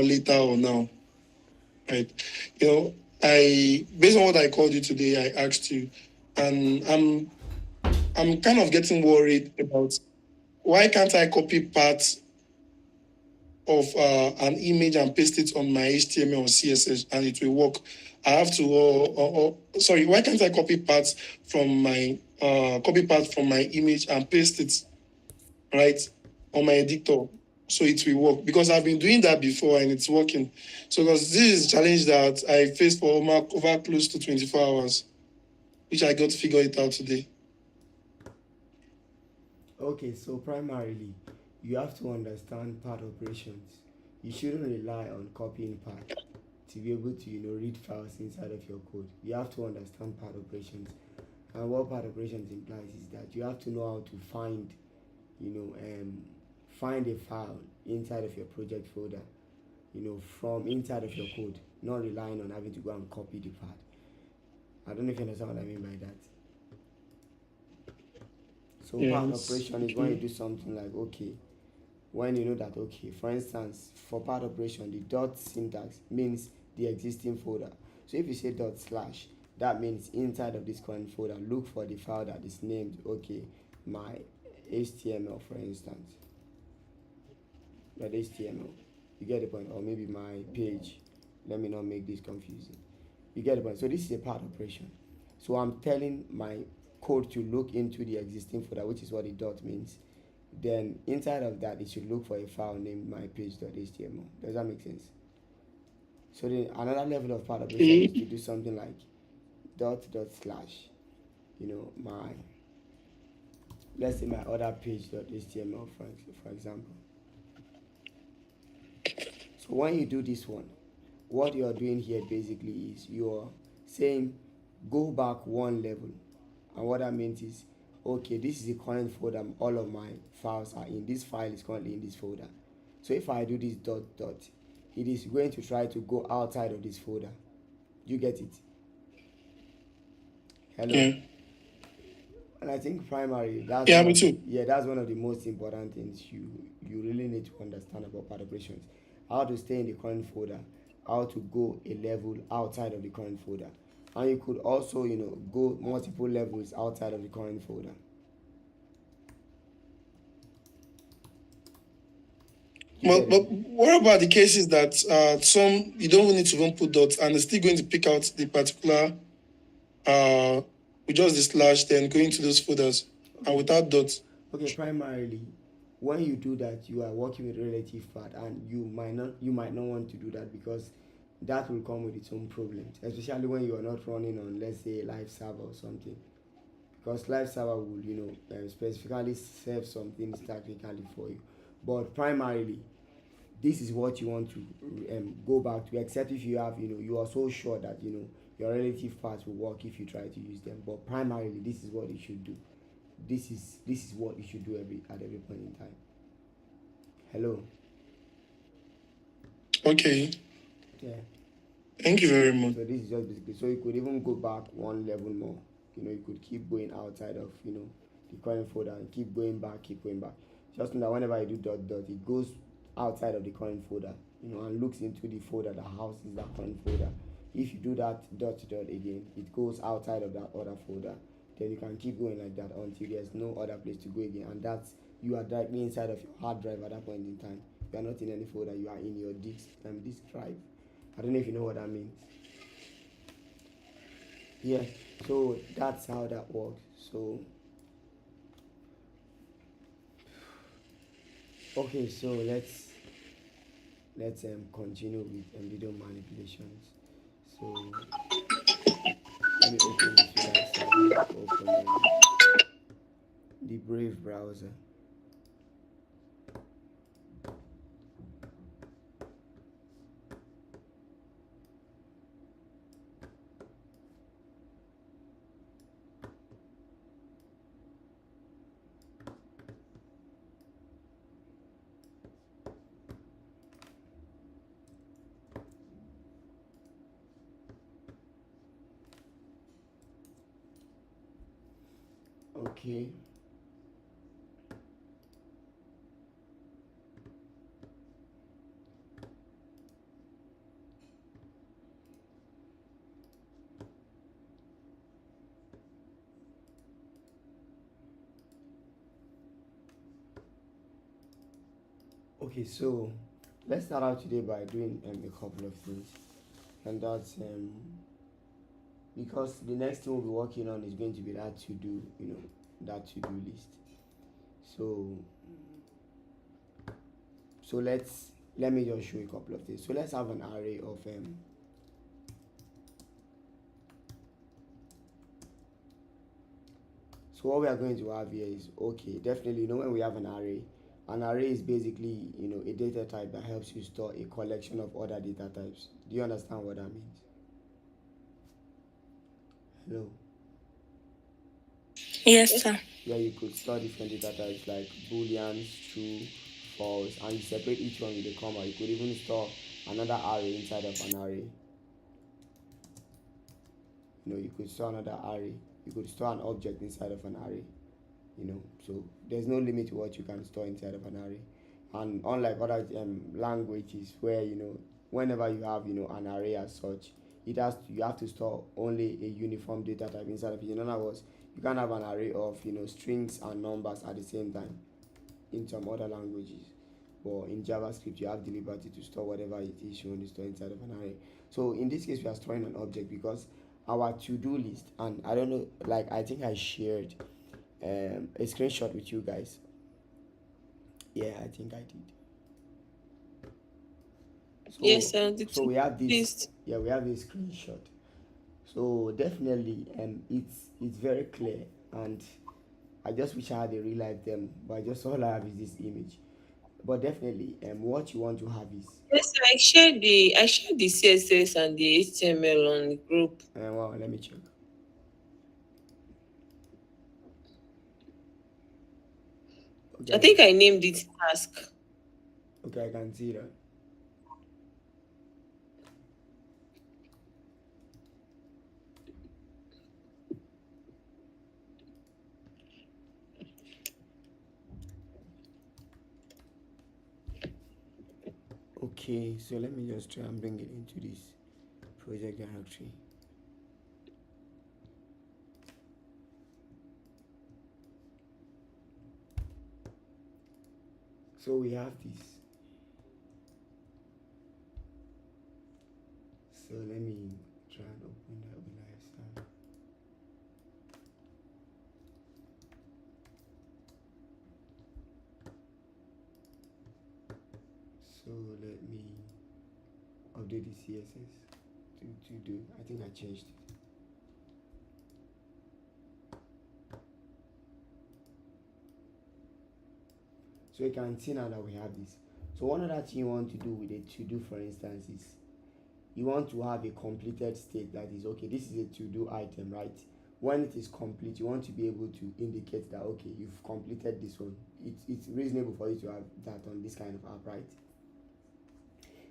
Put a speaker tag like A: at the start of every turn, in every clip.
A: later or now, right? Based on what I called you today, I asked you, and I'm kind of getting worried about why can't I copy parts of an image and paste it on my HTML or CSS and it will work. I have to, sorry, why can't I copy parts from my image and paste it right on my editor so it will work? Because I've been doing that before and it's working. So because this is a challenge that I faced for over close to 24 hours, which I got to figure it out today.
B: Okay, so primarily, you have to understand part operations. You shouldn't rely on copying part to be able to read files inside of your code. You have to understand part operations, and what part operations implies is that you have to know how to find you know find a file inside of your project folder, from inside of your code, not relying on having to go and copy the part. I don't know if you understand what I mean by that. So part
A: Yes.
B: operation is when you do something like, okay, when you know that, okay, for instance, for part operation, the dot syntax means the existing folder. So if you say dot slash, that means inside of this current folder, look for the file that is named, okay, my HTML, for instance, that HTML. You get the point? Or maybe my page. Let me not make this confusing. You get the point? So this is a part operation. So I'm telling my code to look into the existing folder, which is what the dot means. Then inside of that, it should look for a file named mypage.html. Does that make sense? So then another level of part operation is to do something like dot slash, my, let's say my other page.html, for example. So when you do this one, what you are doing here basically is you are saying go back one level. And what that means is, okay, this is the current folder all of my files are in. This file is currently in this folder. So if I do this dot dot, it is going to try to go outside of this folder. You get it? Hello.
A: Yeah.
B: And I think primary, that's
A: Yeah,
B: one
A: me
B: of the,
A: too.
B: yeah, that's one of the most important things you really need to understand about part operations. How to stay in the current folder, how to go a level outside of the current folder. And you could also, go multiple levels outside of the current folder. You get
A: But
B: it?
A: what about the cases that some you don't even need to even put dots and it's still going to pick out the particular with just the slash, then going to those folders and
B: Okay.
A: without dots?
B: Okay, primarily, when you do that, you are working with relative part, and you might not want to do that because that will come with its own problems, especially when you are not running on, let's say, a live server or something. Because live server will, specifically serve some things technically for you. But primarily, this is what you want to go back to, except if you have, you are so sure that your relative parts will work if you try to use them. But primarily, this is what you should do. This is what you should do at every point in time. Hello.
A: Okay.
B: Yeah.
A: Thank you very much.
B: So this is just basically, so you could even go back one level more. You could keep going outside of the current folder and keep going back, keep going back. Just know that whenever you do dot dot, it goes outside of the current folder, and looks into the folder that houses that current folder. If you do that dot dot again, it goes outside of that other folder. Then you can keep going like that until there's no other place to go again, and that's, you are directly inside of your hard drive at that point in time. You are not in any folder, you are in your disk drive. I don't know if you know what that means. Yeah, so that's how that works. So okay, so let's continue with video manipulations. So let me open this with that. So I have open the Brave browser. Okay. Okay, so let's start out today by doing a couple of things, and that's because the next thing we'll be working on is going to be that to do, that to do list. So let me just show you a couple of things. So let's have an array of so what we are going to have here is, okay, definitely, when we have an array is basically, a data type that helps you store a collection of other data types. Do you understand what that means? Hello?
C: Yes, sir.
B: Yeah, you could store different data types like booleans, true, false, and you separate each one with a comma. You could even store another array inside of an array. You could store another array. You could store an object inside of an array. So there's no limit to what you can store inside of an array. And unlike other languages where whenever you have an array as such, you have to store only a uniform data type inside of it. In other words, you can't have an array of strings and numbers at the same time in some other languages. But in JavaScript, you have the liberty to store whatever it is you want to store inside of an array. So in this case, we are storing an object because our to-do list, and I don't know, like I think I shared a screenshot with you guys. Yeah, I think I did. So,
C: Yes, sir.
B: so we have this.
C: List.
B: Yeah, we have this screenshot. So definitely, it's very clear, and I just wish I had a real life them, but just all I have is this image. But definitely, what you want to have is
C: Yes, sir. I shared the CSS and the HTML on the group.
B: well, let me check. Okay,
C: I think I named it task.
B: okay, I can see that. Okay, so let me just try and bring it into this project directory. So we have this. So let me try and open that when I start. So let me update the CSS to do. I think I changed it. So you can see now that we have this. So one other thing you want to do with a to-do, for instance, is you want to have a completed state. That is, okay, this is a to-do item, right? When it is complete, you want to be able to indicate that, okay, you've completed this one. It's reasonable for you to have that on this kind of app, right?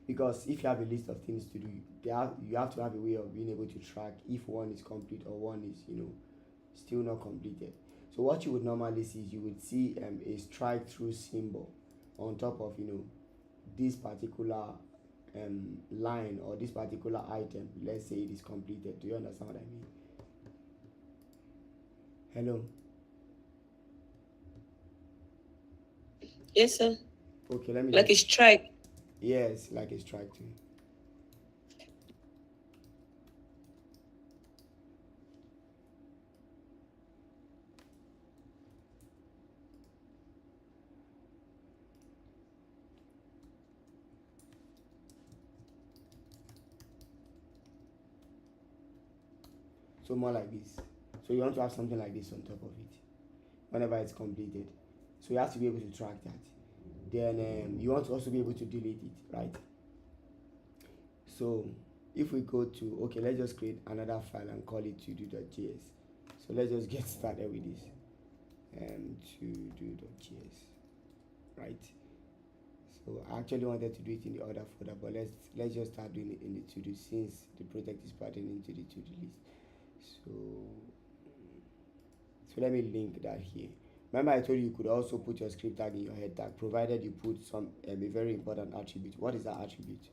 B: Because if you have a list of things to do, you have to have a way of being able to track if one is complete or one is still not completed. So what you would normally see is you would see a strike through symbol on top of this particular line or this particular item. Let's say it is completed. Do you understand what I mean? Hello?
C: Yes, sir.
B: Okay, let me
C: Like a
B: just,
C: strike.
B: yes, like a strike through. So more like this. So you want to have something like this on top of it whenever it's completed. So you have to be able to track that. Then you want to also be able to delete it, right? So if we go to, okay, let's just create another file and call it todo.js. So let's just get started with this. todo.js, right? So I actually wanted to do it in the other folder, but let's just start doing it in the to do since the project is parting into the to do list. So let me link that here. Remember I told you could also put your script tag in your head tag, provided you put some a very important attribute. What is that attribute?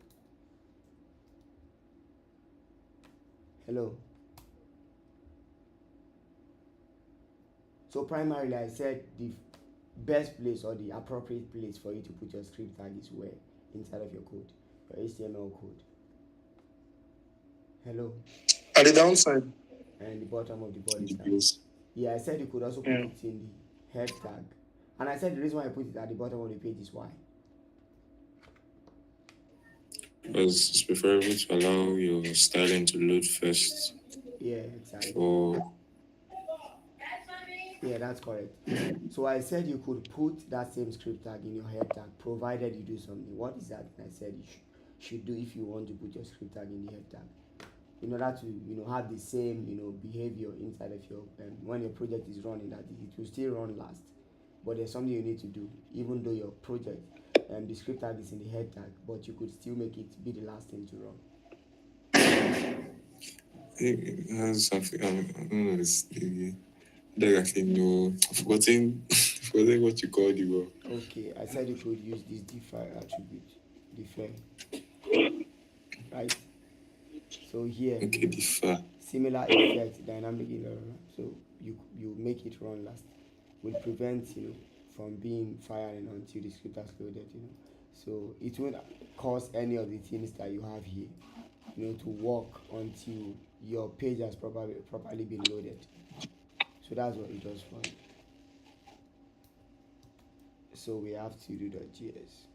B: Hello. So primarily I said best place or the appropriate place for you to put your script tag is where? Inside of your code, your HTML code. Hello.
A: At the downside.
B: And the bottom of the body tag.
A: Yes.
B: Yeah, I said you could also put it in the head tag. And I said the reason why I put it at the bottom of the page is why?
D: Because it's preferable to allow your styling to load first.
B: Yeah, exactly.
D: Or
B: yeah, that's correct. So I said you could put that same script tag in your head tag, provided you do something. What is that? I said you should do if you want to put your script tag in the head tag, in order to have the same behavior inside of your when your project is running, that it will still run last. But there's something you need to do, even though your project the script tag is in the head tag, but you could still make it be the last thing to run.
D: it has something. I don't know. It's no. I've forgotten what you called the word.
B: Okay, I said you could use this defer attribute, defer, right? So here,
D: Okay, defer.
B: similar effect, dynamic so you make it run last, will prevent from being firing until the script has loaded. So it won't cause any of the things that you have here to work until your page has properly been loaded. So that's what it does for you. So we have to do .js.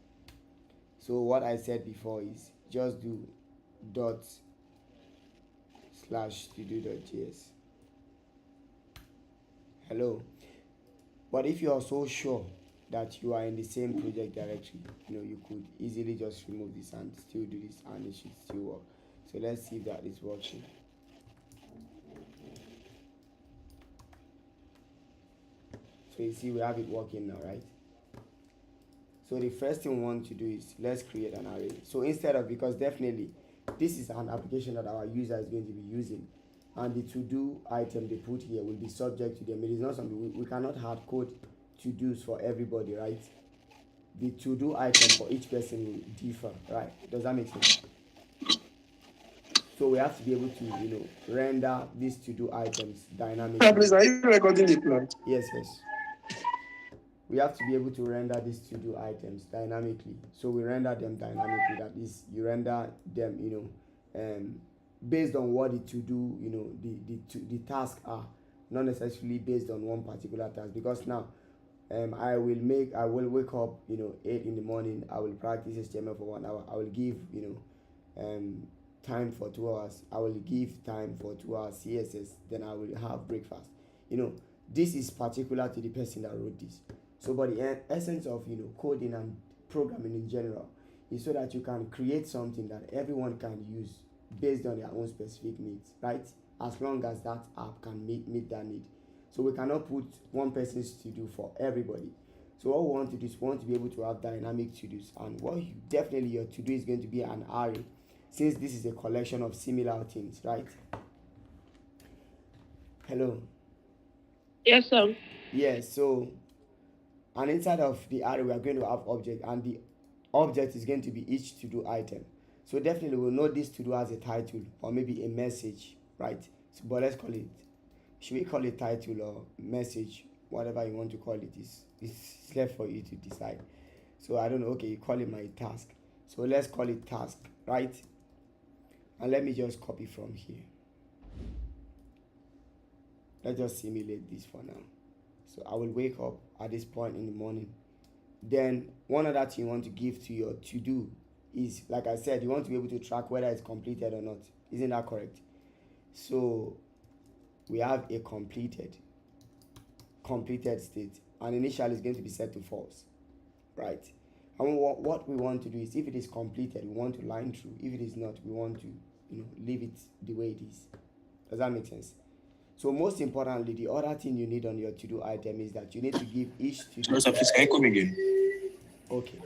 B: So what I said before is just do /to-do.js. Hello. But if you are so sure that you are in the same project directory, you could easily just remove this and still do this, and it should still work. So let's see if that is working. So you see we have it working now, right? So the first thing we want to do is let's create an array. So instead of, because definitely this is an application that our user is going to be using, and the to-do item they put here will be subject to them. It is not something we cannot hard code to-dos for everybody, right? The to-do item for each person will differ, right? Does that make sense? So we have to be able to render these to-do items dynamically.
A: Please, are you recording the plan?
B: Yes. We have to be able to render these to-do items dynamically. So we render them dynamically. That is, you render them, based on what the to-do, the tasks are, not necessarily based on one particular task. Because now, I will wake up, 8 in the morning. I will practice HTML for 1 hour. I will give, time for 2 hours. I will give time for 2 hours CSS. Then I will have breakfast. This is particular to the person that wrote this. So, but the essence of coding and programming in general is so that you can create something that everyone can use based on their own specific needs, right? As long as that app can meet that need. So we cannot put one person's to-do for everybody. So what we want to do is we want to be able to have dynamic to-dos, and definitely your to-do is going to be an array, since this is a collection of similar things, right? Hello.
C: Yes, sir.
B: Yes. So, and inside of the array we are going to have object, and the object is going to be each to-do item. So definitely we'll know this to-do as a title or maybe a message, right? So, but let's call it, should we call it title or message, whatever you want to call it, it's left for you to decide. So I don't know, okay, you call it my task. So let's call it task, right? And let me just copy from here. Let's just simulate this for now. So I will wake up at this point in the morning. Then one other thing you want to give to your to-do is, like I said, you want to be able to track whether it's completed or not. Isn't that correct? So we have a completed state, and initially it's going to be set to false, right? And what we want to do is, if it is completed, we want to line through. If it is not, we want to leave it the way it is. Does that make sense? So most importantly, the other thing you need on your to-do item is that you need to give each to-do.
D: Please, can you come again?
B: Okay.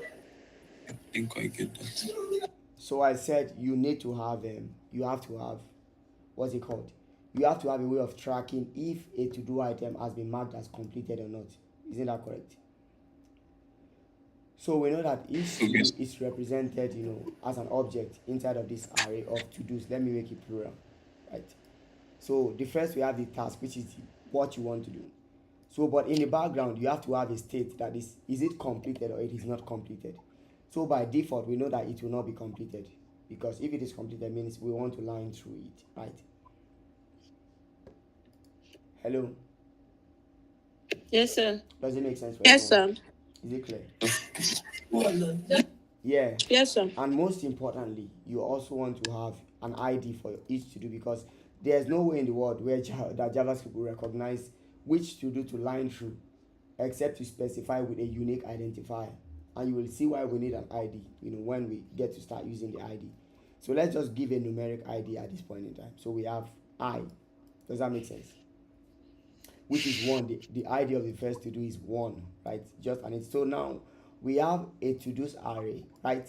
D: I think I get that.
B: So I said you need to have you have to have, what's it called? You have to have a way of tracking if a to-do item has been marked as completed or not. Isn't that correct? So we know that each to-do is represented, as an object inside of this array of to-dos. Let me make it plural, right? So the first we have the task, which is what you want to do. So, but in the background, you have to have a state that is it completed or it is not completed. So by default, we know that it will not be completed, because if it is completed, means we want to line through it, right? Hello?
C: Yes, sir.
B: Does it make sense for
C: Yes,
B: everyone?
C: sir.
B: Is it clear? Yeah.
C: Yes, sir.
B: And most importantly, you also want to have an ID for each to do, because there's no way in the world where that JavaScript will recognize which to do to line through except to specify with a unique identifier. And you will see why we need an ID, when we get to start using the ID. So let's just give a numeric ID at this point in time. So we have I. Does that make sense? Which is 1. The ID of the first to do is 1, right? Just and it's so now we have a to-dos array, right?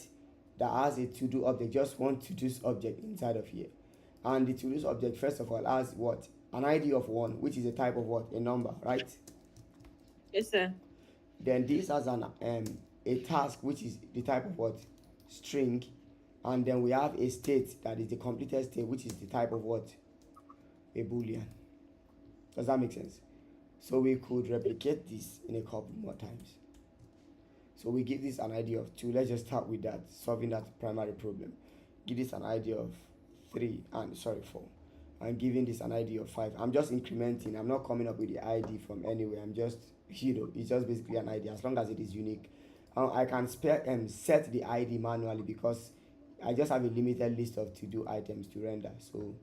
B: That has a to-do object, just one to-dos object inside of here. And the to-dos object, first of all, has what? An ID of 1, which is a type of what? A number, right?
C: Yes, sir.
B: Then this has a task, which is the type of what? String. And then we have a state that is the completed state, which is the type of what? A boolean. Does that make sense? So we could replicate this in a couple more times. So we give this an ID of 2. Let's just start with that, solving that primary problem. Give this an ID of 4. I'm giving this an ID of 5. I'm just incrementing. I'm not coming up with the ID from anywhere. I'm just, it's just basically an ID as long as it is unique. I can set the ID manually because I just have a limited list of to-do items to render. So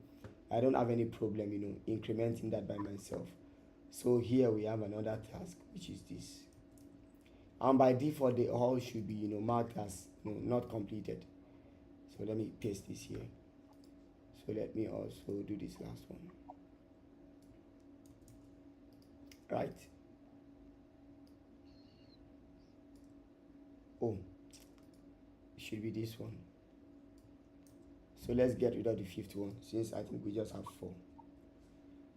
B: I don't have any problem, incrementing that by myself. So here we have another task, which is this. And by default, they all should be, marked as not completed. So let me paste this here. So let me also do this last one. Right. Oh, it should be this one. So let's get rid of the 5th one, since I think we just have 4.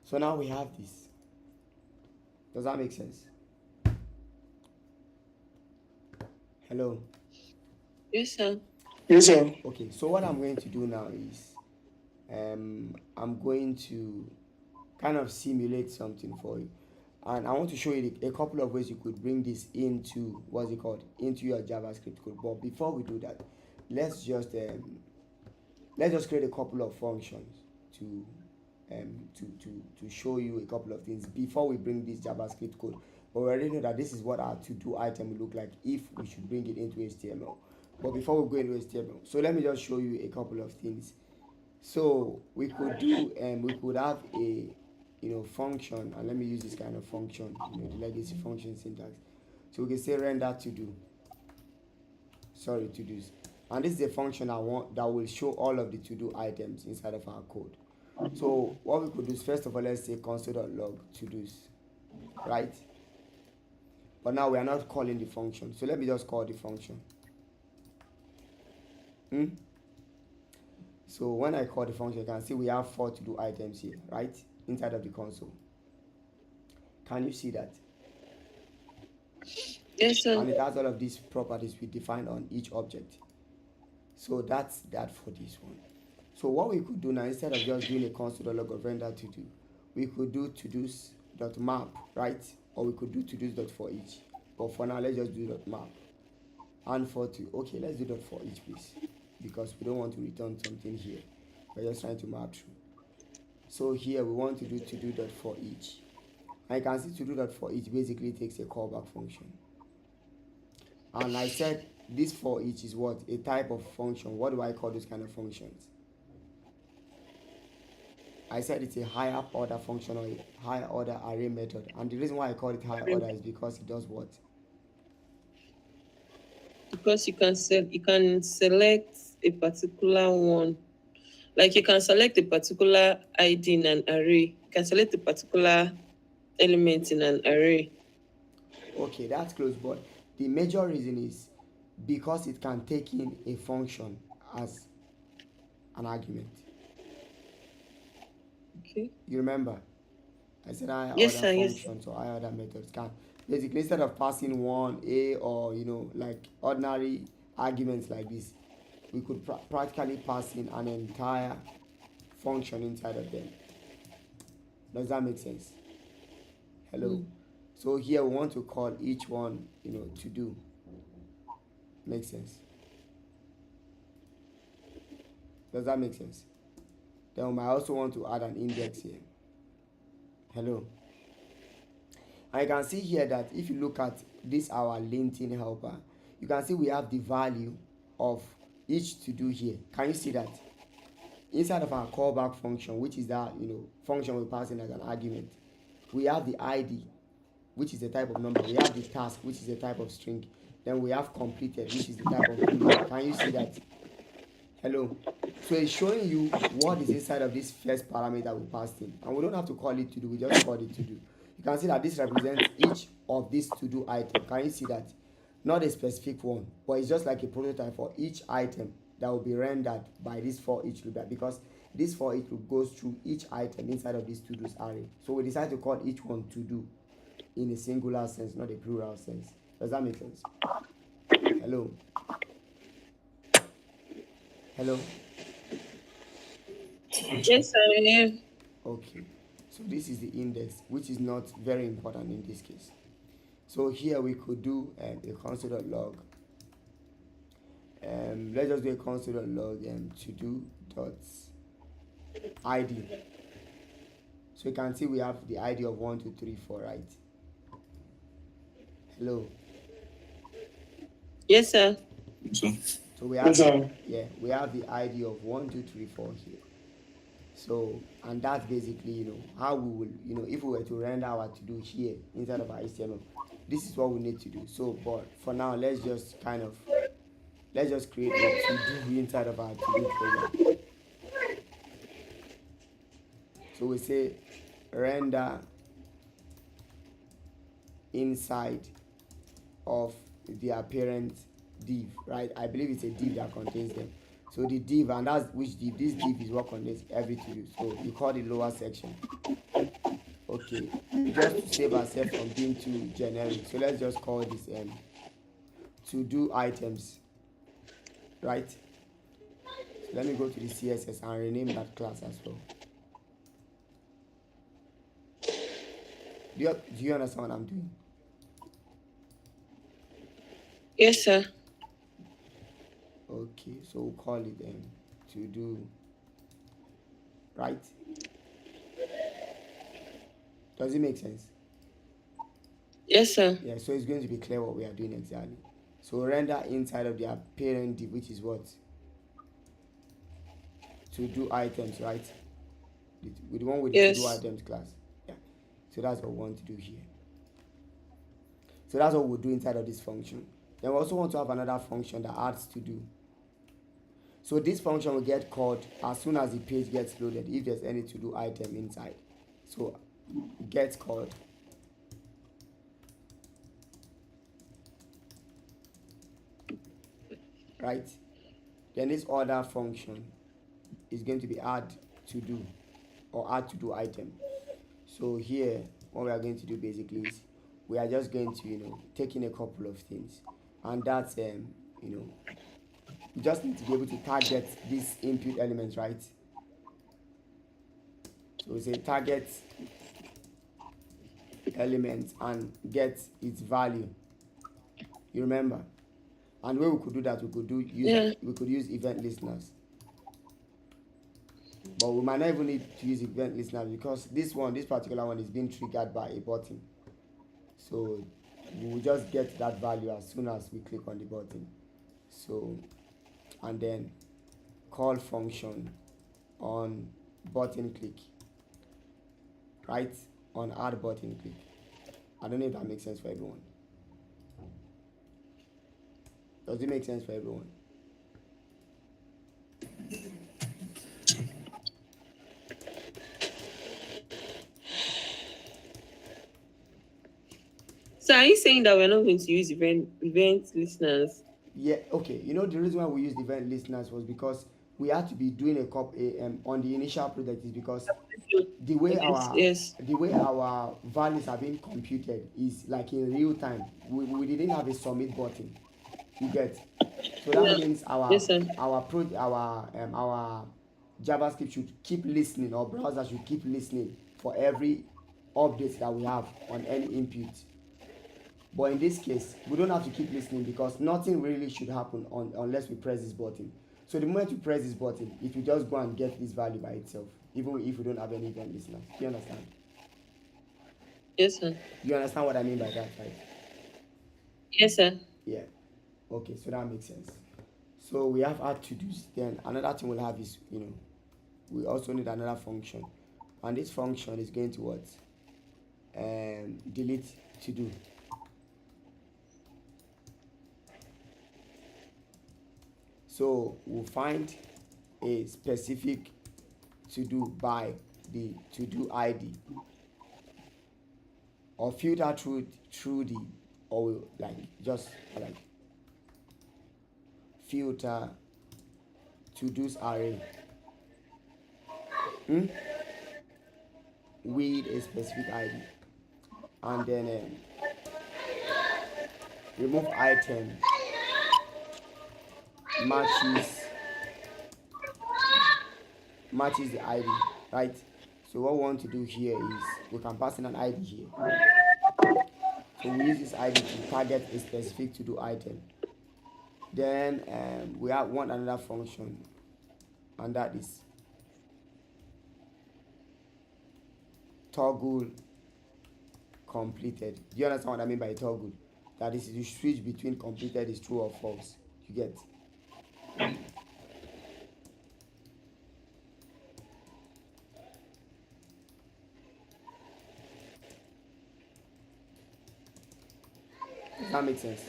B: So now we have this. Does that make sense? Hello?
C: Yes, sir.
A: Yes, sir.
B: Okay, so what I'm going to do now is I'm going to kind of simulate something for you. And I want to show you a couple of ways you could bring this into, into your JavaScript code. But before we do that, let's just create a couple of functions to show you a couple of things before we bring this JavaScript code. But we already know that this is what our to-do item will look like if we should bring it into HTML. But before we go into HTML, so let me just show you a couple of things. So we could do we could have a function, and let me use this kind of function, the legacy function syntax. So we can say render to-dos, and this is a function that will show all of the to-do items inside of our code. So what we could do is, first of all, let's say console.log to-dos, right? But now we are not calling the function, so let me just call the function. So when I call the function, you can see we have 4 to-do items here, right? Inside of the console. Can you see that?
C: Yes, sir.
B: And it has all of these properties we defined on each object. So that's that for this one. So what we could do now, instead of just doing a console.log of render to do, we could do to-dos.map, right? Or we could do to-dos.forEach. But for now, let's just do .map. And okay, let's do .forEach, please, because we don't want to return something here. We're just trying to map through. So here we want to do to-do.forEach. And you can see to-do.forEach basically takes a callback function. And I said this for each is what? A type of function. What do I call those kind of functions? I said it's a higher order function or a higher order array method. And the reason why I call it higher order is because it does what?
C: Because you can select a particular one. Like you can select a particular ID in an array. You can select a particular element in an array.
B: Okay, that's close, but the major reason is because it can take in a function as an argument.
C: Okay.
B: You remember? I said higher order functions or higher order methods can basically, instead of passing one a or like ordinary arguments like this, we could practically pass in an entire function inside of them. Does that make sense? Hello? So here we want to call each one, to do. Makes sense? Does that make sense? Then we might also want to add an index here. Hello. And you can see here that if you look at this our LinkedIn helper, you can see we have the value of each to do here. Can you see that? Inside of our callback function, which is that function we pass in as an argument, we have the ID, which is a type of number. We have the task, which is a type of string. Then we have completed, which is the type of boolean. Can you see that? Hello. So it's showing you what is inside of this first parameter we passed in, and we don't have to call it to do. We just call it to do. You can see that this represents each of these to do item. Can you see that? Not a specific one, but it's just like a prototype for each item that will be rendered by this for each loop, because this for each loop goes through each item inside of this to do's array. So we decide to call each one to do in a singular sense, not a plural sense. Does that make sense? Hello. Hello.
C: Yes, I am.
B: Okay. So this is the index, which is not very important in this case. So here we could do a console.log. Let's just do a console.log to do dot id. So you can see we have the ID of 1, 2, 3, 4, right? Hello.
C: Yes, sir.
D: So
B: We have
A: sir.
B: we have the ID of 1, 2, 3, 4 here. So, and that's basically how we will if we were to render our to do here inside of our HTML, this is what we need to do. So, but for now, let's just create a to do inside of our to do program. So we say render inside of the apparent div, right? I believe it's a div that contains them. So the div, and that's which div? This div is what contains every to do. So you call the lower section. Okay, just to save ourselves from being too generic, so let's just call this to do items, right? So let me go to the CSS and rename that class as well. Do you understand what I'm doing?
C: Yes, sir.
B: Okay, so we'll call it to do, right? Does it make sense?
C: Yes, sir.
B: Yeah, so it's going to be clear what we are doing exactly. So render inside of the parent div, which is what? To do items, right? With the one with the
C: Yes.
B: to do items class. Yeah. So that's what we want to do here. So that's what we'll do inside of this function. Then we also want to have another function that adds to do. So this function will get called as soon as the page gets loaded, if there's any to do item inside. So get called. Right? Then this other function is going to be add to do or add to do item. So here what we are going to do basically is we are just going to take in a couple of things, and that's you just need to be able to target these input elements, right? So we say target element and get its value. You remember? And where we could do that, we could use event listeners. But we might not even need to use event listeners because this particular one is being triggered by a button. So we will just get that value as soon as we click on the button. So, and then call function on button click, right? On add button click. I don't know if that makes sense for everyone. Does it make sense for everyone?
C: So are you saying that we're not going to use event listeners?
B: Yeah, okay. The reason why we used event listeners was because we had to be doing a copy on the initial project is because the way our values are being computed is like in real time. We didn't have a submit button. You get? So that means our JavaScript should keep listening, or browser should keep listening for every updates that we have on any input. But in this case, we don't have to keep listening because nothing really should happen unless we press this button. So the moment we press this button, it will just go and get this value by itself, even if we don't have any event listener. Do you understand?
C: Yes, sir.
B: You understand what I mean by that, right?
C: Yes, sir.
B: Yeah. Okay, so that makes sense. So we have add to do's. Then another thing we'll have is, we also need another function, and this function is going to what? Delete to do. So we'll find a specific to do by the to do ID, or filter through the, or like just like filter to do's array with a specific ID, and then remove item matches the ID, right? So what we want to do here is we can pass in an ID here. So we use this ID to target a specific to do item. Then we want another function, and that is toggle completed. Do you understand what I mean by toggle? That is, you switch between completed is true or false. You get? Does that make sense?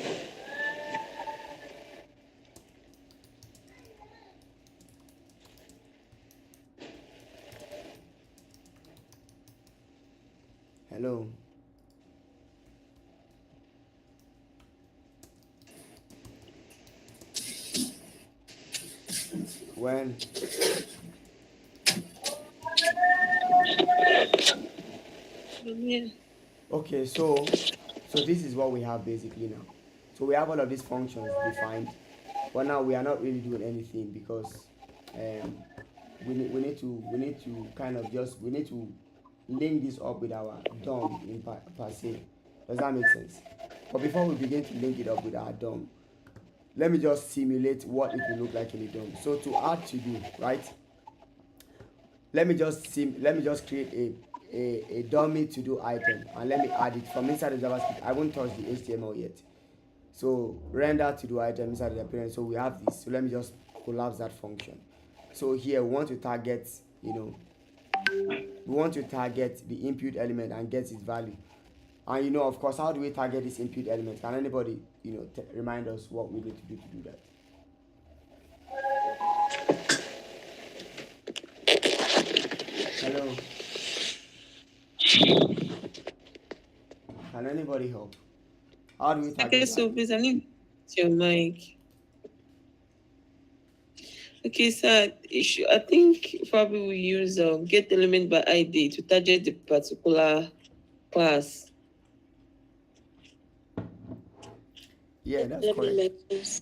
B: Hello. When
C: Yeah.
B: okay, so this is what we have basically now. So we have all of these functions defined, but now we are not really doing anything because we need to kind of just we need to link this up with our DOM in per se. Does that make sense? But before we begin to link it up with our DOM, let me just simulate what it will look like in the DOM. So to add to do, right? Let me just create a dummy to do item, and let me add it from inside the JavaScript. I won't touch the HTML yet. So render to do item inside the appearance. So we have this. So let me just collapse that function. So here we want to target, we want to target the input element and get its value. And of course, how do we target this input element? Can anybody, remind us what we need to do that? Hello. Can anybody help? How do we target
C: Okay, so please, I need your mic. Okay, so I think probably we use get element by ID to target the particular class.
B: Yeah, that's correct.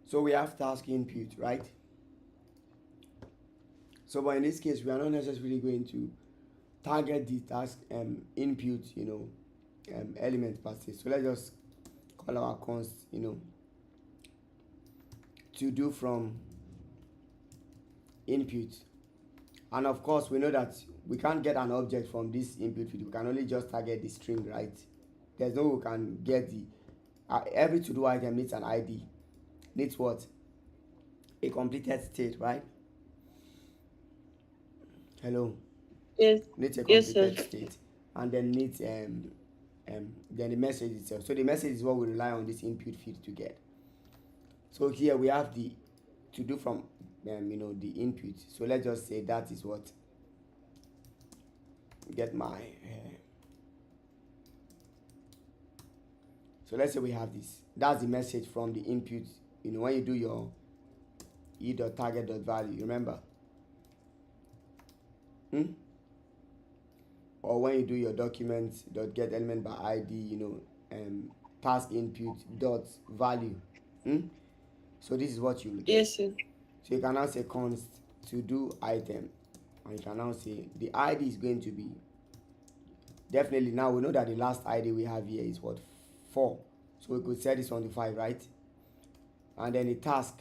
B: So we have task input, right? So, but in this case, we are not necessarily going to target the task input, element per se. So let's just call our const, to do from input. And of course, we know that we can't get an object from this input field. We can only just target the string, right? There's no way we can get the every to do item needs an ID. Needs what? A completed state, right? Hello.
C: Yes.
B: Needs a completed state, and then needs then the message itself. So the message is what we rely on this input field to get. So here we have the to do from the input. So let's just say that is what get my so let's say we have this. That's the message from the input. When you do your e.target.value, remember? Or when you do your document.get element by ID, task input dot value. So this is what you will get.
C: Yes, sir.
B: So you can now say const to do item, and you can now say the ID is going to be, definitely now we know that the last ID we have here is what, 4. So we could set this one to 5, right? And then the task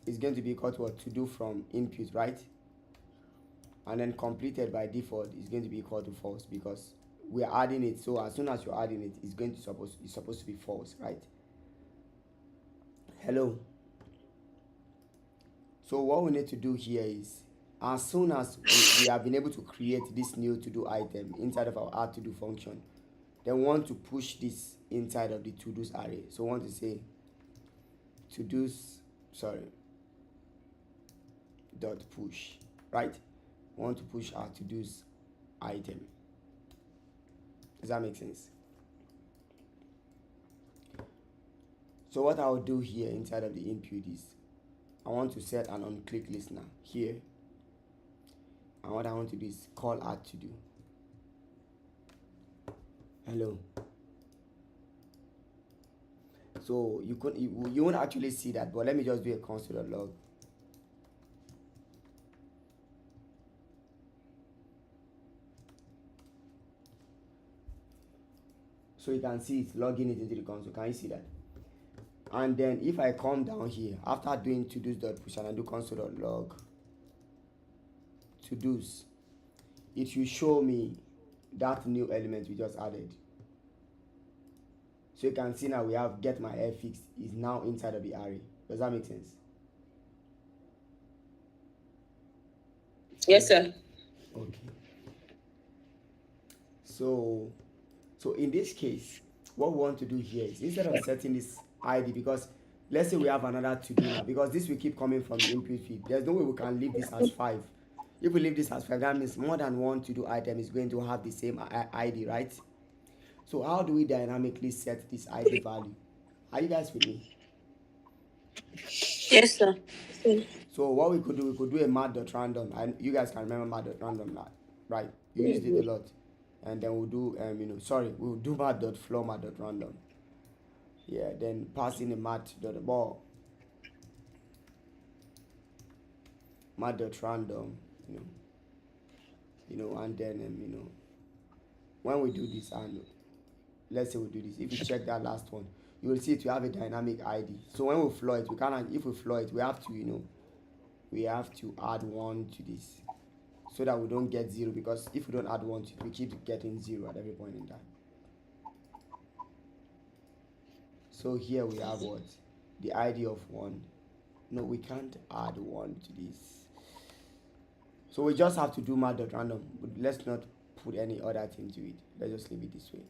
B: is going to be equal to what, to do from input, right? And then completed by default is going to be equal to false because we are adding it. So as soon as you're adding it, it's supposed to be false, right? Hello. So what we need to do here is, as soon as we have been able to create this new to do item inside of our add to do function, then we want to push this inside of the to do's array. So we want to say to do's, dot push, right? We want to push our to do's item. Does that make sense? So what I'll do here inside of the input is, I want to set an on click listener here, and what I want to do is call add to do. Hello. So you won't actually see that, but let me just do a console.log. So you can see it's logging it into the console. Can you see that? And then if I come down here after doing todos.push and I do console.log todos, it will show me that new element we just added. So you can see now we have get my fix is now inside of the array. Does that make sense?
C: Yes, sir.
B: Okay. So in this case, what we want to do here is, instead of setting this ID, because let's say we have another to do now, because this will keep coming from the input feed. There's no way we can leave this as 5. If we leave this as 5, that means more than one to do item is going to have the same ID, right? So how do we dynamically set this ID value? Are you guys with me?
C: Yes, sir.
B: So what we could do a mat.random, and you guys can remember mat.random, right? You used it a lot. And then we'll do we'll do mat.flow/mat.random. Yeah, then pass in a mat.ball, mat.random, and then when we do this, and let's say we do this, if you check that last one, you will see it, we have a dynamic ID. So when we flow it, if we flow it, we have to add 1 to this, so that we don't get 0, because if we don't add 1 to it, we keep getting 0 at every point in time. So here we have what? The ID of 1. No, we can't add 1 to this. So we just have to do mat.random, but let's not put any other thing to it. Let's just leave it this way.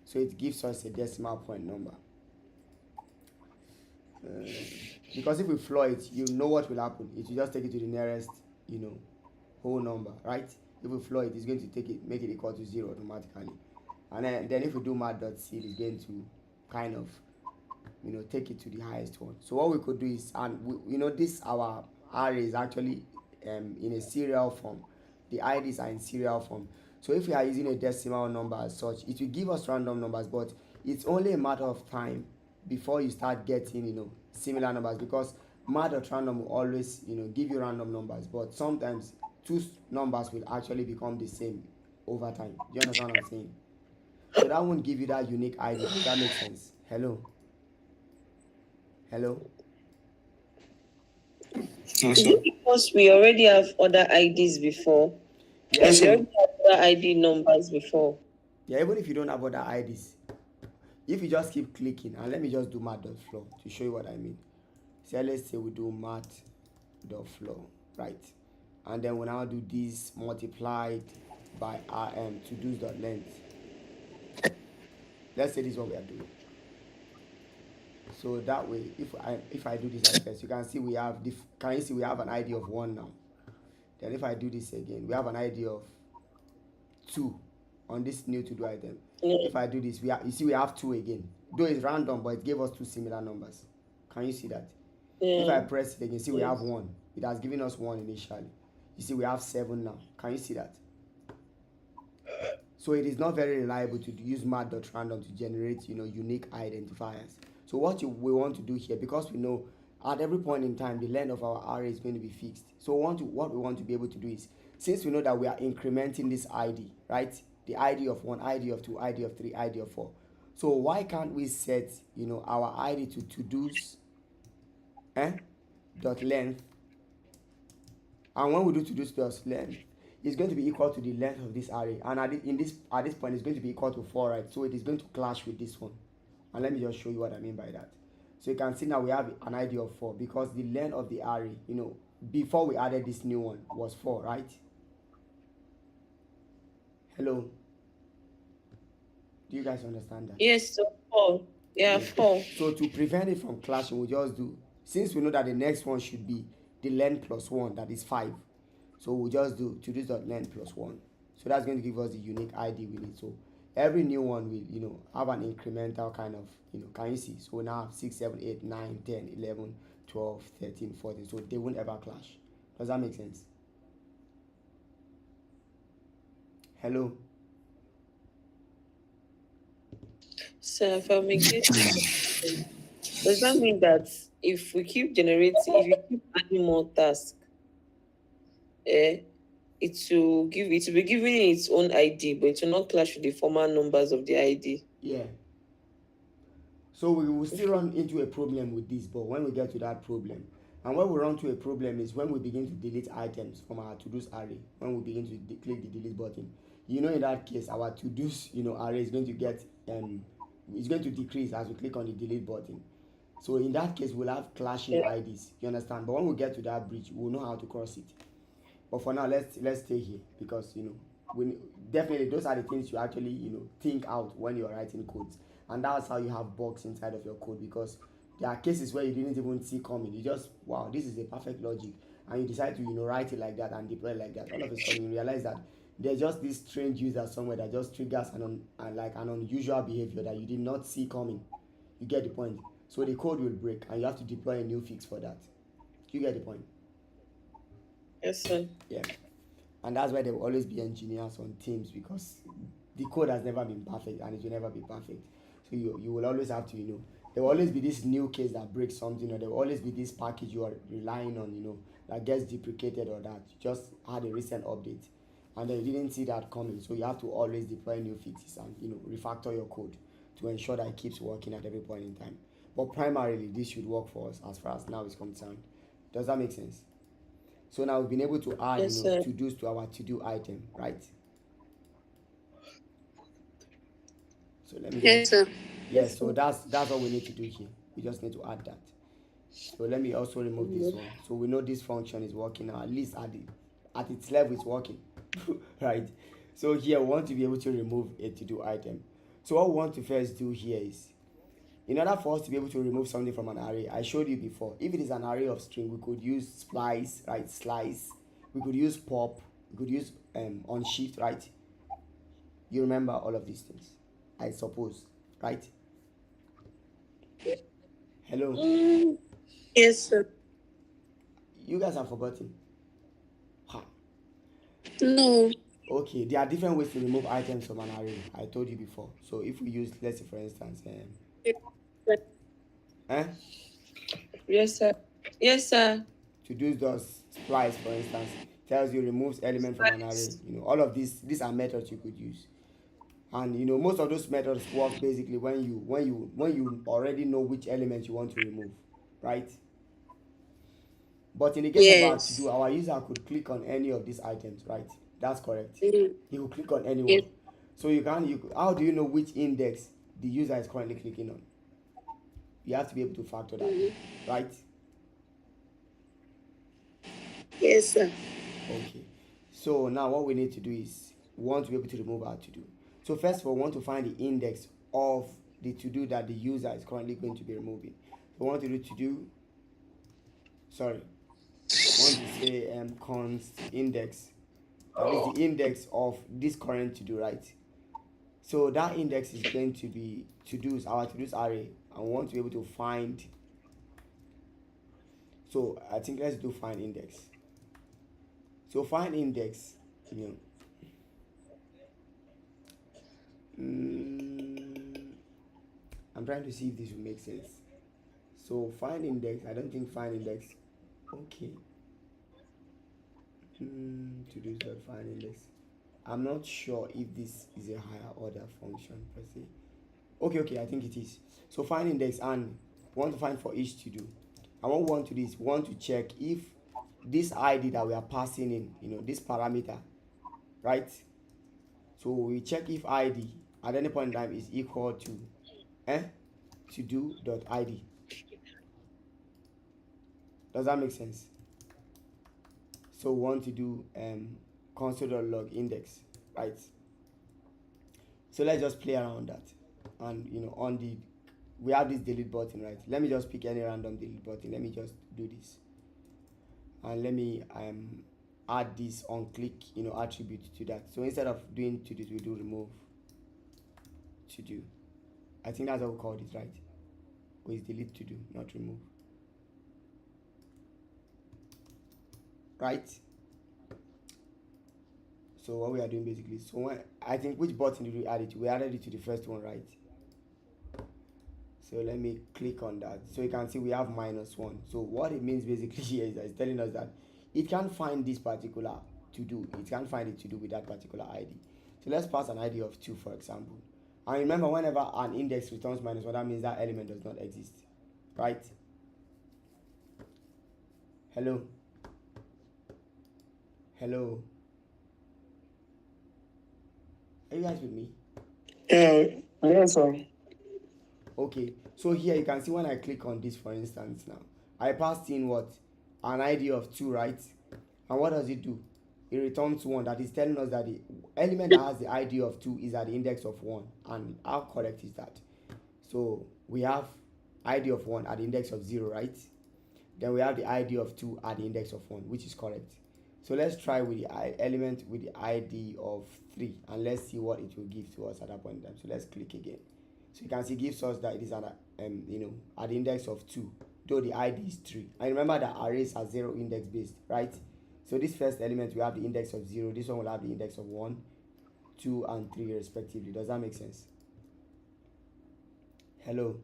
B: So it gives us a decimal point number. Because if we flow it, you know what will happen. It will just take it to the nearest, whole number, right? If we flow it, it's going to make it equal to 0 automatically. And then if we do mat.seed, it's going to kind of, take it to the highest one. So what we could do is, and this our array is actually in a serial form. The IDs are in serial form. So if we are using a decimal number as such, it will give us random numbers, but it's only a matter of time before you start getting, similar numbers, because mat.random will always, give you random numbers, but sometimes 2 numbers will actually become the same over time. Do you understand what I'm saying? So that won't give you that unique ID. Does that make sense? Hello?
C: Is it because we already have other IDs before?
B: Yes.
C: We already have other ID numbers before.
B: Yeah, even if you don't have other IDs, if you just keep clicking, and let me just do mat.flow to show you what I mean. So let's say we do mat.flow, right? And then we now do this multiplied by todos.length. Let's say this is what we are doing. So that way, if I do this at first, you can see we have we have an ID of 1 now. Then if I do this again, we have an ID of 2 on this new to do item. If I do this, we have 2 again. Though it's random, but it gave us 2 similar numbers. Can you see that? If I press it again, see we have 1. It has given us 1 initially. You see we have 7 now. Can you see that? So it is not very reliable to use mat.random to generate unique identifiers. So what we want to do here, because we know at every point in time, the length of our array is going to be fixed. So what we want to be able to do is, since we know that we are incrementing this ID, right? The ID of 1, ID of 2, ID of 3, ID of 4. So why can't we set, our ID to dos dot length, and when we do to dos dot length, it's going to be equal to the length of this array, and at this point it's going to be equal to 4, right? So it is going to clash with this one. And let me just show you what I mean by that. So you can see now we have an ID of 4, because the length of the array, before we added this new one, was 4, right? Hello, do you guys understand that?
C: Yes, so 4. Yeah, 4.
B: So to prevent it from clashing, we just do, since we know that the next one should be the length plus 1, that is 5. So we'll just do to this dot length plus 1. So that's going to give us the unique ID we need. So every new one will, have an incremental kind of, can you see? So we now have 6, 7, 8, 9, 10, 11, 12, 13, 14. So they won't ever clash. Does that make sense? Hello?
C: So if I'm getting, does that mean that if we keep adding more tasks, it will be giving its own ID, but it will not clash with the former numbers of the ID?
B: Yeah. So we will still run into a problem with this, but when we get to that problem, and when we run to a problem is when we begin to delete items from our to-dos array, when we begin to click the delete button. In that case, our to-dos, array is going to get, it's going to decrease as we click on the delete button. So in that case, we'll have clashing IDs, you understand? But when we get to that bridge, we'll know how to cross it. But for now, let's stay here, because definitely those are the things you actually think out when you're writing codes, and that's how you have bugs inside of your code, because there are cases where you didn't even see coming. You just, wow, this is a perfect logic, and you decide to write it like that and deploy it like that. All of a sudden you realize that there's just this strange user somewhere that just triggers an unusual behavior that you did not see coming. You get the point? So the code will break and you have to deploy a new fix for that. You get the point?
C: Yes, sir.
B: Yeah. And that's why there will always be engineers on teams, because the code has never been perfect and it will never be perfect. So you will always have to, there will always be this new case that breaks something, or there will always be this package you are relying on, that gets deprecated, or that just had a recent update and then you didn't see that coming. So you have to always deploy new fixes and refactor your code to ensure that it keeps working at every point in time. But primarily this should work for us as far as now is concerned. Does that make sense? So now we've been able to add to-dos to our to-do item, right? So let me
C: Yes, sir.
B: Yes, so that's what we need to do here. We just need to add that. So let me also remove this one. So we know this function is working now, at least at its level it's working. Right? So here we want to be able to remove a to-do item. So what we want to first do here is, in order for us to be able to remove something from an array, I showed you before, if it is an array of string, we could use splice, right? Slice. We could use pop. We could use unshift, right? You remember all of these things, I suppose, right? Hello?
C: Yes, sir.
B: You guys have forgotten.
C: No.
B: Okay, there are different ways to remove items from an array. I told you before. So if we use, let's say for instance,
C: Yes, sir. Yes, sir.
B: to do those splice, for instance, tells you removes element from an array. All of these are methods you could use. And most of those methods work basically when you already know which element you want to remove, right? But in the case of our to do, our user could click on any of these items, right? That's correct. He will click on anyone.
C: Yes.
B: So how do you know which index the user is currently clicking on? You have to be able to factor that, right?
C: Yes, sir.
B: Okay. So now what we need to do is we want to be able to remove our to do. So first of all, we want to find the index of the to do that the user is currently going to be removing. So we want to do to do. Sorry. I want to say const index. That is the index of this current to do, right? So that index is going to be to do's, our to do's array, and we want to be able to find. So I think let's do find index. So find index, I'm trying to see if this will make sense. So find index, I don't think find index. Okay. To do that find index. I'm not sure if this is a higher order function per se. Okay, I think it is. So find index, and we want to find for each to do. And what we want to do is we want to check if this ID that we are passing in, this parameter, right? So we check if ID at any point in time is equal to to do.id. Does that make sense? So we want to do console.log index, right? So let's just play around that. And we have this delete button, right? Let me just pick any random delete button. Let me just do this. And let me add this on click attribute to that. So instead of doing to do, we do remove to do. I think that's how we called it, right? Or is delete to do, not remove. Right? So what we are doing basically, I think which button did we add it to? We added it to the first one, right? So let me click on that. So you can see we have -1. So what it means basically here is that it's telling us that it can't find this particular to do. It can't find it to do with that particular ID. So let's pass an ID of 2, for example. And remember, whenever an index returns -1, that means that element does not exist, right? Hello. Are you guys with me?
A: Yeah, sir.
B: Okay, so here you can see when I click on this, for instance, now I passed in what? An ID of 2, right? And what does it do? It returns 1. That is telling us that the element that has the ID of 2 is at the index of 1. And how correct is that? So we have ID of 1 at the index of 0, right? Then we have the ID of 2 at the index of 1, which is correct. So let's try with the element with the ID of 3, and let's see what it will give to us at that point in time. So let's click again. So you can see it gives us that it is at the index of 2, though the ID is 3. And remember that arrays are 0 index based, right? So this first element we have the index of 0. This one will have the index of 1, 2, and 3 respectively. Does that make sense? Hello.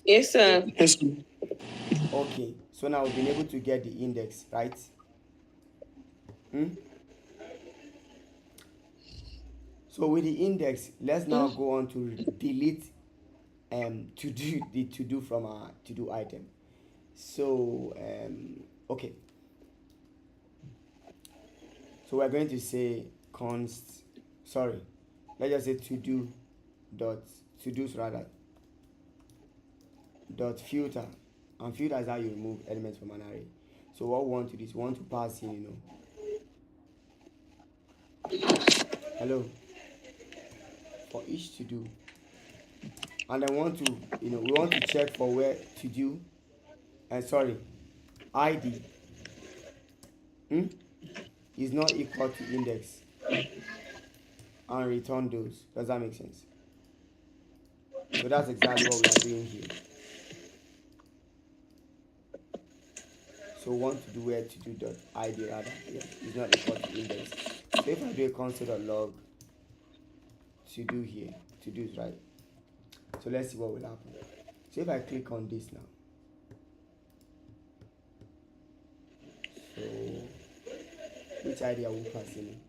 C: Yes, sir.
A: Yes, sir.
B: Okay, so now we've been able to get the index, right? So with the index, let's now go on to delete to do from our to do item. So okay. So we're going to say let's just say dot filter, and filter is how you remove elements from an array. So what we want to do is we want to pass in hello for each to do, and I want to we want to check for where to do ID is not equal to index, and return those. Does that make sense? So that's exactly what we are doing here. So we want to do where to do dot ID rather, is not equal to index. So if I do a console.log to do here, to do is right. So let's see what will happen. So if I click on this now, so which ID are we passing in?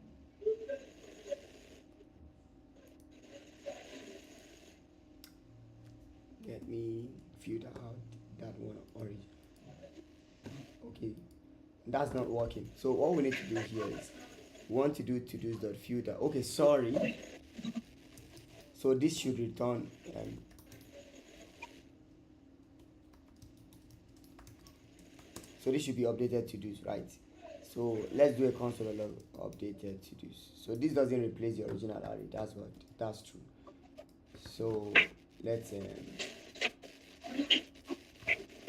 B: Let me filter out that one origin. Okay, that's not working. So all we need to do here is we want to do to-dos.filter. Okay, sorry. So this should return so this should be updated to-dos, right? So let's do a console.log updated to-dos. So this doesn't replace the original array. That's true. So let's so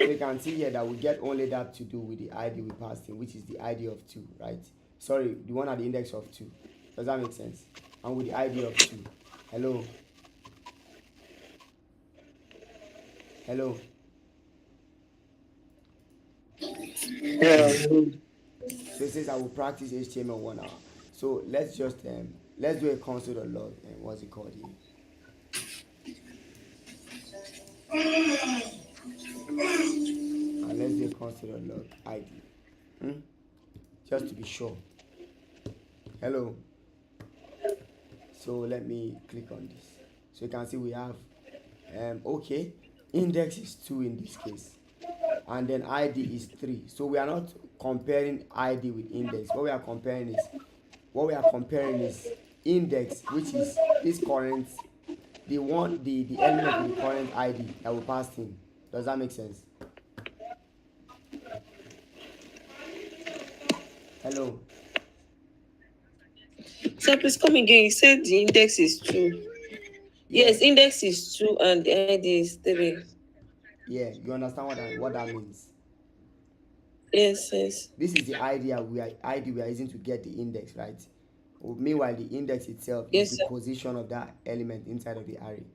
B: you can see here that we get only that to do with the ID we passed in, which is the ID of 2, right? Sorry, the one at the index of 2. Does that make sense? And with the ID of 2. Hello.
A: Yeah.
B: So it says I will practice HTML 1 hour. So let's just let's do a console.log and what's it called here? And let's do a consider log ID. Just to be sure. Hello. So let me click on this. So you can see we have okay, index is 2 in this case, and then ID is 3. So we are not comparing ID with index. What we are comparing is index, which is this current, the element with the current ID that we passed in. Does that make sense? Hello.
C: So please come again. You said the index is 2. Yes, index is 2 and the ID is 3.
B: Yeah, you understand what that means?
C: Yes.
B: This is the ID we are using to get the index, right? Meanwhile, the index itself is
C: Yes,
B: the
C: sir.
B: position of that element inside of the array.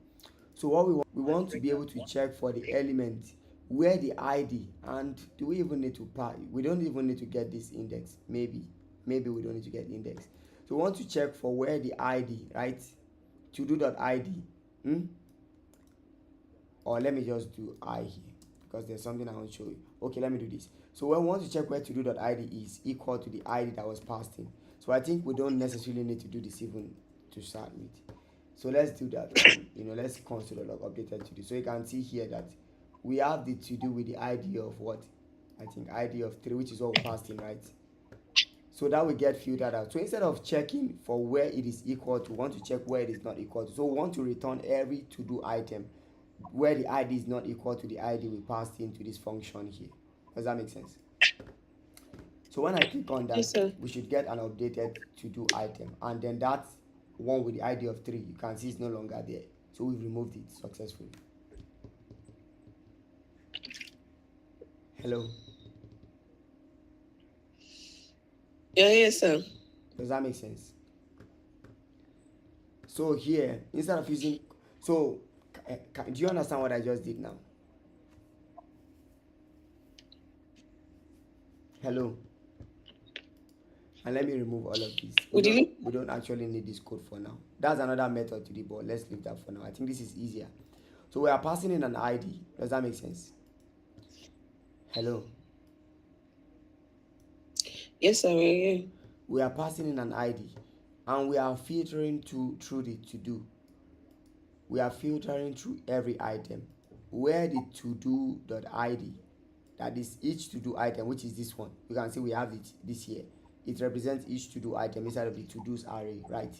B: So what we want to be able to check for the element where the ID, and do we even need to pass? We don't even need to get this index. Maybe we don't need to get the index. So we want to check for where the ID, right? To-do.id. Or let me just do I here because there's something I want to show you. Okay, let me do this. So we want to check where to-do.id is equal to the ID that was passed in. So I think we don't necessarily need to do this even to start with. So let's do that. Let's consider log updated to do. So you can see here that we have the to do with the ID of what? I think ID of 3, which is what we passed in, right? So that will get filtered out. So instead of checking for where it is equal to, we want to check where it is not equal to. So we want to return every to do item where the ID is not equal to the ID we passed into this function here. Does that make sense? So when I click on that,
C: Yes, sir.
B: we should get an updated to do item, and then that one with the ID of 3, you can see it's no longer there. So we've removed it successfully. Hello.
C: Yeah, yes, sir.
B: Does that make sense? So here, instead of using, so do you understand what I just did now? Hello. And let me remove all of this. We don't actually need this code for now. That's another method to the board. Let's leave that for now. I think this is easier. So we are passing in an ID. Does that make sense? Hello.
C: Yes, sir. Yeah.
B: We are passing in an ID, and we are filtering through the to do. We are filtering through every item where the to-do.id, that is each to-do item, which is this one. You can see we have it this here. It represents each to-do item inside of the to-dos array, right?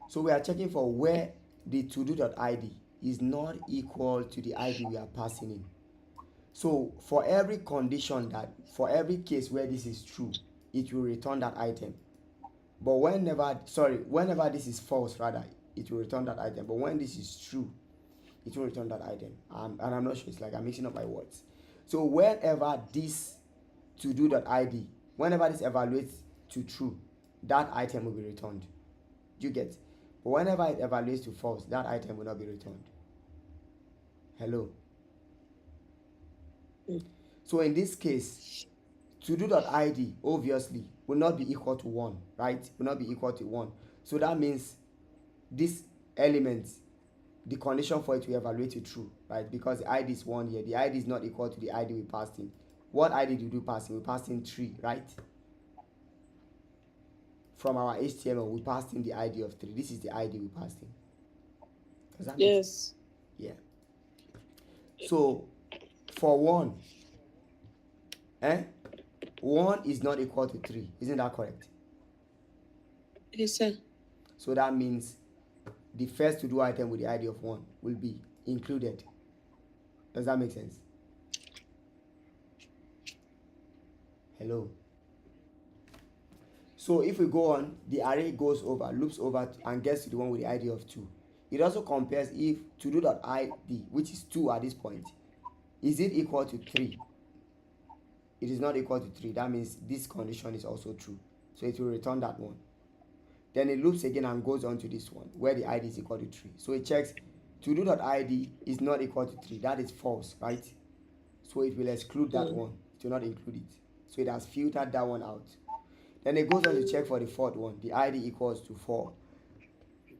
B: So we are checking for where the to-do.id is not equal to the ID we are passing in. So for every condition for every case where this is true, it will return that item. But whenever this is false, rather, it will return that item. But when this is true, it will return that item. And I'm not sure, it's like I'm mixing up my words. So whenever this to-do.id, whenever this evaluates to true, that item will be returned. Do you get? But whenever it evaluates to false, that item will not be returned. Hello. So in this case, to-do.id obviously will not be equal to 1, right? Will not be equal to 1. So that means this element, the condition for it to evaluate to true, right? Because the ID is 1 here. The ID is not equal to the ID we passed in. What ID did we pass in? We passed in 3, right? From our HTML, we passed in the ID of 3. This is the ID we passed in. Does that make sense? Yeah. So for 1, 1 is not equal to 3. Isn't that correct?
C: Yes, sir.
B: So that means the first to do item with the ID of 1 will be included. Does that make sense? Hello. So if we go on, the array goes over, loops over, and gets to the one with the ID of 2. It also compares if to-do.id, which is 2 at this point, is it equal to 3? It is not equal to 3. That means this condition is also true. So it will return that one. Then it loops again and goes on to this one where the ID is equal to 3. So it checks to-do.id is not equal to 3. That is false, right? So it will exclude that one. It will not include it. So it has filtered that one out. Then it goes on to check for the fourth one. The ID equals to 4.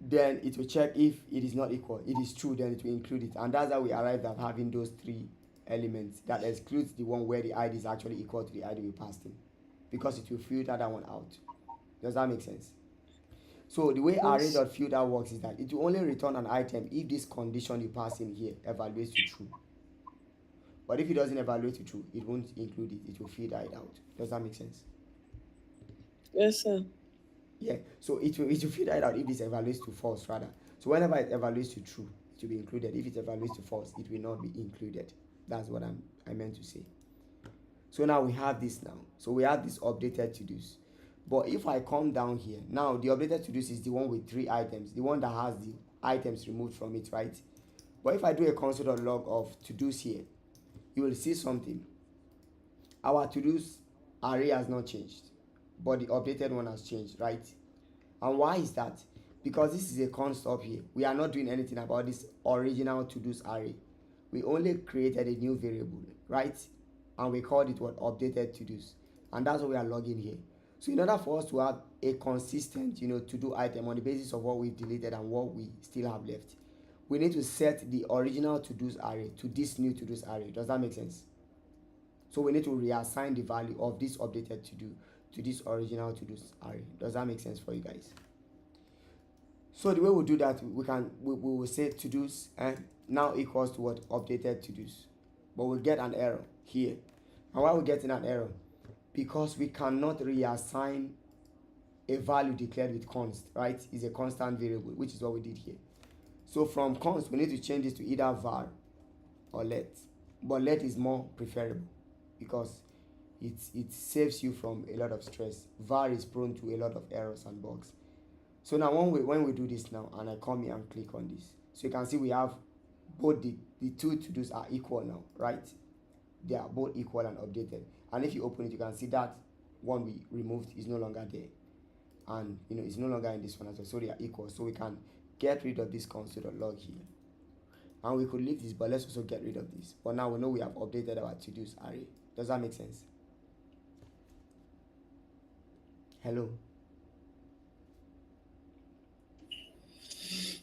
B: then it will check if it is not equal. It is true, then it will include it. And that's how we arrived at having those three elements that excludes the one where the ID is actually equal to the ID we passed in, because it will filter that one out. Does that make sense? So the way
C: Yes.
B: array.filter works is that it will only return an item if this condition you pass in here evaluates to true. But if it doesn't evaluate to true, it won't include it. It will filter it out. Does that make sense?
C: Yes, sir.
B: Yeah. So it will filter it out if this evaluates to false rather. So whenever it evaluates to true, it will be included. If it evaluates to false, it will not be included. That's what I meant to say. So now we have this now. So we have this updated to-dos. But if I come down here, now the updated to-dos is the one with 3 items, the one that has the items removed from it, right? But if I do a console.log of to-dos here, you will see something. Our to-dos array has not changed, but the updated one has changed, right? And why is that? Because this is a const up here. We are not doing anything about this original to-dos array. We only created a new variable, right? And we called it what? Updated to-dos. And that's what we are logging here. So in order for us to have a consistent, to-do item on the basis of what we've deleted and what we still have left, we need to set the original to-dos array to this new to-dos array. Does that make sense? So we need to reassign the value of this updated to-do to this original to-dos array. Does that make sense for you guys? So the way we do that, we will say to-dos and now equals to what? Updated to-dos. But we'll get an error here. And why are we getting an error? Because we cannot reassign a value declared with const, right? It's a constant variable, which is what we did here. So from const, we need to change this to either var or let. But let is more preferable because it saves you from a lot of stress. Var is prone to a lot of errors and bugs. So now when we do this now, and I come here and click on this, so you can see we have both the two to-dos are equal now, right? They are both equal and updated. And if you open it, you can see that one we removed is no longer there. And it's no longer in this one as well. So they are equal. So we can get rid of this console.log here. And we could leave this, but let's also get rid of this. But now we know we have updated our to-dos array. Does that make sense? Hello?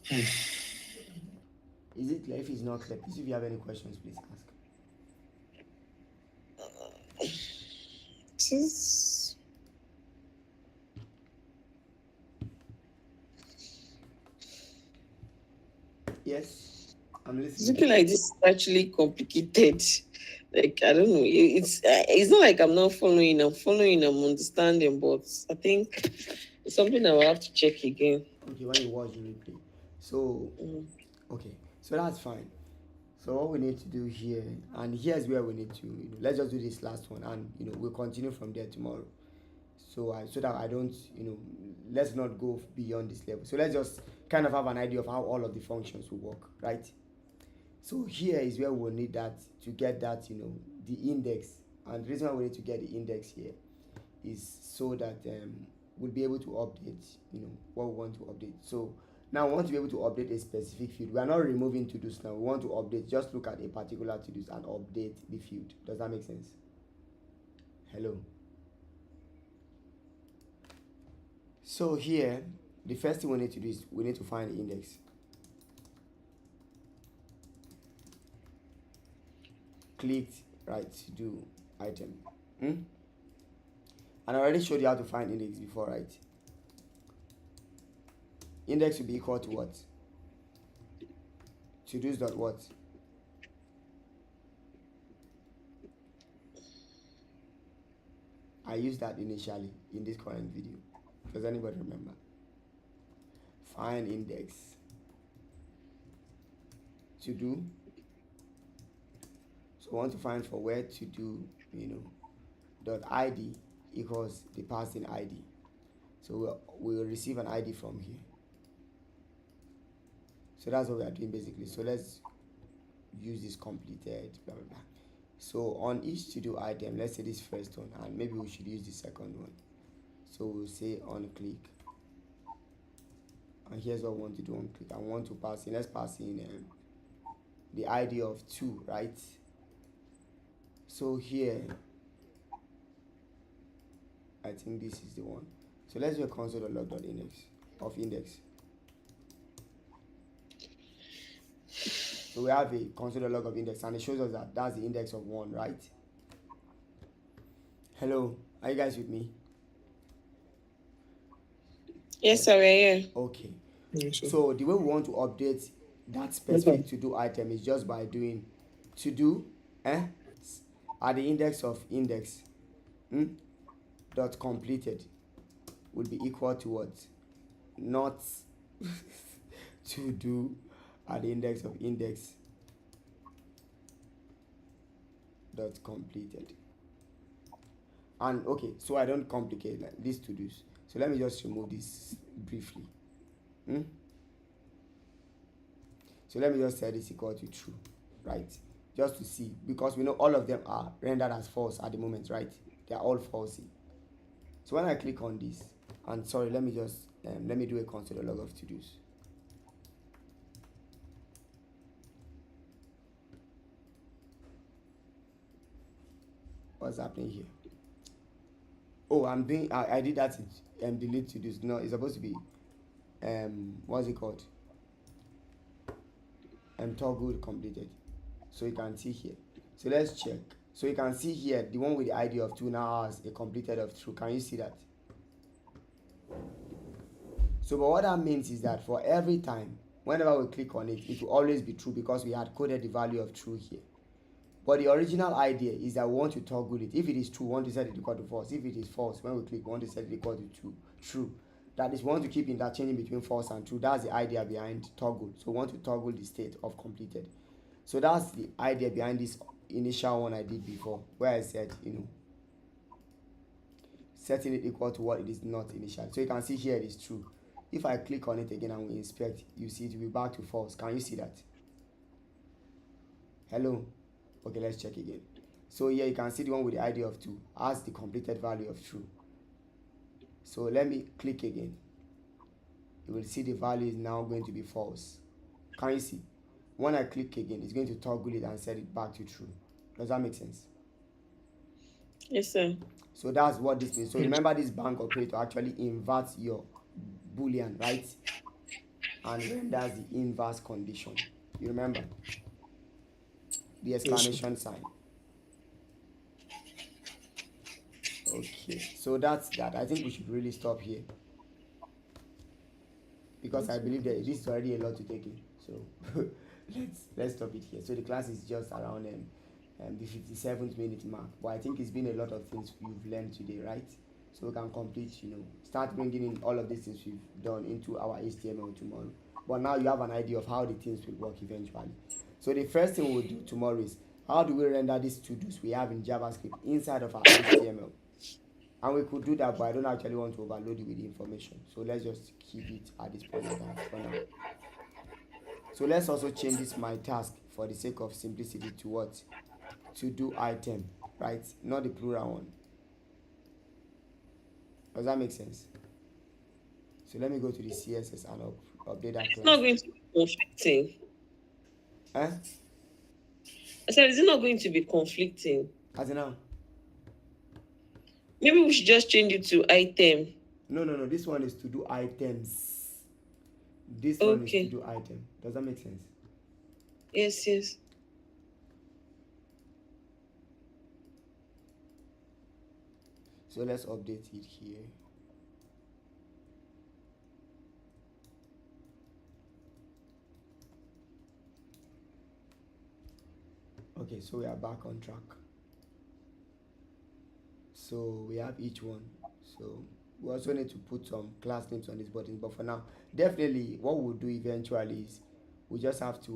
B: Is it clear? If it's not clear, please, if you have any questions, please ask. Yes, I'm
C: It's
B: listening.
C: looking like this is actually complicated. Like, I don't know. It's not like I'm not following. I'm following. I'm understanding, but I think it's something I will have to check again.
B: Okay, when you watch the replay. So, okay, so that's fine. So what we need to do here, and here's where we need to, let's just do this last one, and we'll continue from there tomorrow. So that I don't, let's not go beyond this level. So let's just kind of have an idea of how all of the functions will work, right? So here is where we'll need that to get that, the index. And the reason why we need to get the index here is so that we'll be able to update, what we want to update. So now we want to be able to update a specific field. We are not removing to-dos now. We want to update. Just look at a particular to-dos and update the field. Does that make sense? Hello? So here, the first thing we need to do is we need to find the index. Clicked right to do item. And I already showed you how to find index before, right? Index will be equal to what? To-dos dot what? I used that initially in this current video. Does anybody remember? Find index. To do. So we want to find for where to do, dot ID equals the passing ID. So we'll receive an ID from here. So that's what we are doing basically. So let's use this completed, blah, blah, blah. So on each to do item, let's say this first one, and maybe we should use the second one. So we'll say on click. And here's what we want to do on click. I want to pass in, let's pass in the ID of 2, right? So here, I think this is the one. So let's do a console.log.index of index. So we have a console log of index, and it shows us that that's the index of 1, right? Hello, are you guys with me?
C: Yes, sir, we're here.
B: Okay.
A: Yes, sir.
B: So the way we want to update that specific to do item is just by doing to do at the index of index dot completed will be equal to what? Not to do at the index of index dot completed. And okay, so I don't complicate like these to do's. So let me just remove this briefly. So let me just set this equal to true, right? Just to see, because we know all of them are rendered as false at the moment, right? They are all falsy. So when I click on this, and sorry, let me just let me do a console log of to-dos. What's happening here? Oh, I did that in delete to-dos. No, it's supposed to be what's it called? Toggle completed. So you can see here. So let's check. So you can see here the one with the ID of 2 now has a completed of true. Can you see that? So but what that means is that for every time, whenever we click on it, it will always be true because we had coded the value of true here. But the original idea is that we want to toggle it. If it is true, we want to set it equal to false. If it is false, when we click, we want to set it equal to true. That is, we want to keep interchanging between false and true. That's the idea behind toggle. So we want to toggle the state of completed. So that's the idea behind this initial one I did before, where I said, setting it equal to what it is not initially. So you can see here it is true. If I click on it again and we inspect, you see it will be back to false. Can you see that? Hello? Okay, let's check again. So here you can see the one with the ID of 2 has the completed value of true. So let me click again. You will see the value is now going to be false. Can you see? When I click again, it's going to toggle it and set it back to true. Does that make sense?
C: Yes, sir.
B: So that's what this means. So remember, this bank operator actually inverts your boolean, right? And renders the inverse condition. You remember? The exclamation sign. Okay, so that's that. I think we should really stop here, because I believe that this is already a lot to take in. So let's stop it here. So the class is just around the 57th minute mark, but I think it's been a lot of things you've learned today, right? So we can complete, start bringing in all of these things we've done into our HTML tomorrow. But now you have an idea of how the things will work eventually. So the first thing we'll do tomorrow is, how do we render these to-dos we have in JavaScript inside of our HTML? And we could do that, but I don't actually want to overload it with the information. So let's just keep it at this point in time for now. So let's also change this my task for the sake of simplicity to what? To do item, right? Not the plural one. Does that make sense? So let me go to the CSS and update that.
C: It's not going to be conflicting.
B: I
C: said, is it not going to be conflicting?
B: As in now?
C: Maybe we should just change it to item.
B: No. This one is to do items. This one is to do item. Does that make sense?
C: Yes.
B: So let's update it here. Okay, so we are back on track. So we have each one. So we also need to put some class names on this button, but for now, definitely what we'll do eventually is we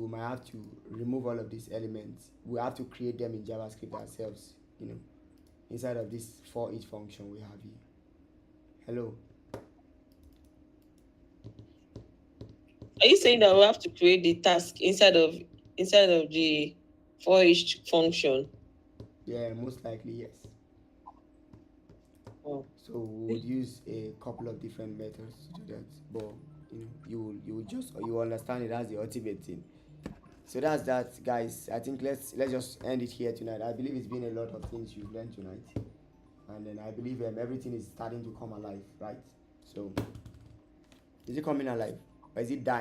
B: might have to remove all of these elements. We have to create them in JavaScript ourselves, inside of this for each function we have here. Hello?
C: Are you saying that we have to create the task inside of the for each function?
B: Yeah, most likely yes.
C: Oh.
B: So we would use a couple of different methods to do that, but you understand it as the ultimate thing. So that's that, guys. I think let's just end it here tonight. I believe it's been a lot of things you've learned tonight, and then I believe everything is starting to come alive, right? So is it coming alive or is it dying?